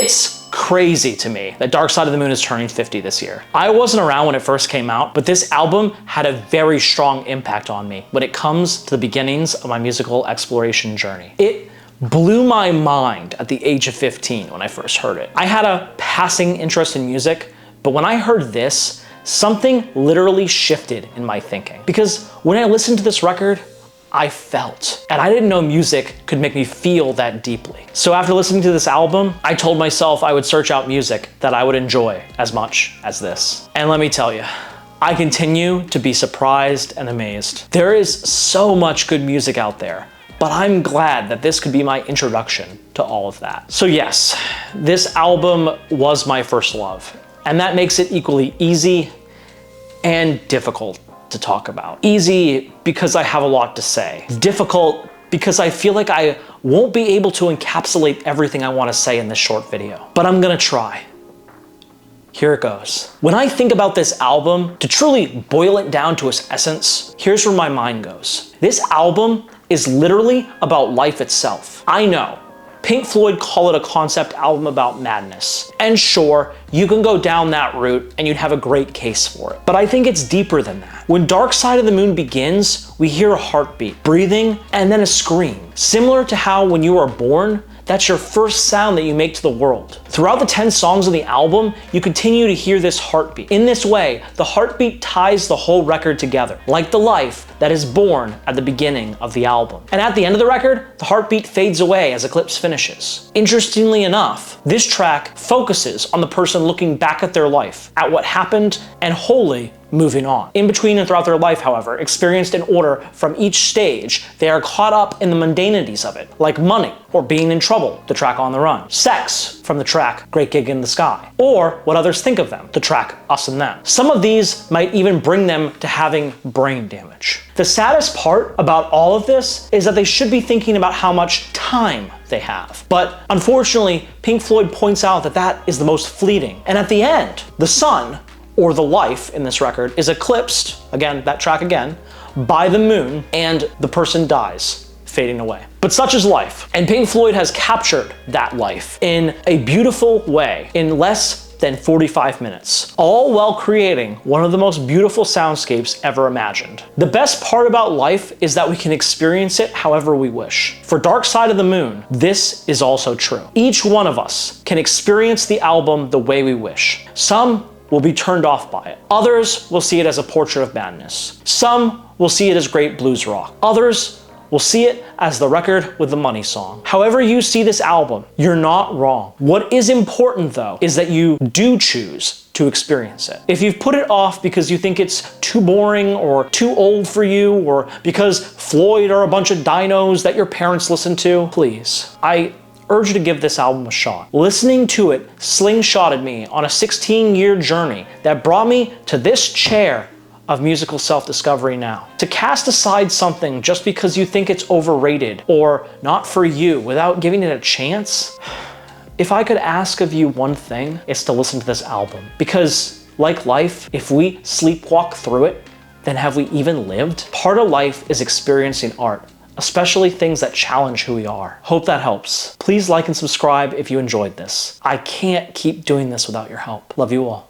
It's crazy to me that Dark Side of the Moon is turning 50 this year. I wasn't around when it first came out, but this album had a very strong impact on me when it comes to the beginnings of my musical exploration journey. It blew my mind at the age of 15 when I first heard it. I had a passing interest in music, but when I heard this, something literally shifted in my thinking. Because when I listened to this record, I felt. And I didn't know music could make me feel that deeply. So after listening to this album, I told myself I would search out music that I would enjoy as much as this. And let me tell you, I continue to be surprised and amazed. There is so much good music out there, but I'm glad that this could be my introduction to all of that. So yes, this album was my first love, and that makes it equally easy and difficult to talk about. Easy because I have a lot to say. Difficult because I feel like I won't be able to encapsulate everything I want to say in this short video, but I'm gonna try. Here it goes. When I think about this album, to truly boil it down to its essence, here's where my mind goes. This album is literally about life itself. I know, Pink Floyd call it a concept album about madness. And sure, you can go down that route and you'd have a great case for it. But I think it's deeper than that. When Dark Side of the Moon begins, we hear a heartbeat, breathing, and then a scream. Similar to how when you are born, that's your first sound that you make to the world. Throughout the 10 songs of the album, you continue to hear this heartbeat. In this way, the heartbeat ties the whole record together, like the life that is born at the beginning of the album. And at the end of the record, the heartbeat fades away as Eclipse finishes. Interestingly enough, this track focuses on the person looking back at their life, at what happened, and wholly moving on. In between and throughout their life, however, experienced in order from each stage, they are caught up in the mundanities of it, like money, or being in trouble, the track On the Run, sex, from the track Great Gig in the Sky, or what others think of them, the track Us and Them. Some of these might even bring them to having brain damage. The saddest part about all of this is that they should be thinking about how much time they have. But unfortunately, Pink Floyd points out that that is the most fleeting. And at the end, the sun, or the life in this record, is eclipsed, again, that track again, by the moon, and the person dies, fading away. But such is life, and Pink Floyd has captured that life in a beautiful way in less than 45 minutes, all while creating one of the most beautiful soundscapes ever imagined. The best part about life is that we can experience it however we wish. For Dark Side of the Moon, this is also true. Each one of us can experience the album the way we wish. Some will be turned off by it. Others will see it as a portrait of madness. Some will see it as great blues rock. Others will see it as the record with the money song. However you see this album, you're not wrong. What is important though, is that you do choose to experience it. If you've put it off because you think it's too boring or too old for you, or because Floyd are a bunch of dinos that your parents listen to, please, I urge you to give this album a shot. Listening to it slingshotted me on a 16-year journey that brought me to this chair of musical self-discovery now. To cast aside something just because you think it's overrated or not for you without giving it a chance, if I could ask of you one thing, it's to listen to this album. Because like life, if we sleepwalk through it, then have we even lived? Part of life is experiencing art, especially things that challenge who we are. Hope that helps. Please like and subscribe if you enjoyed this. I can't keep doing this without your help. Love you all.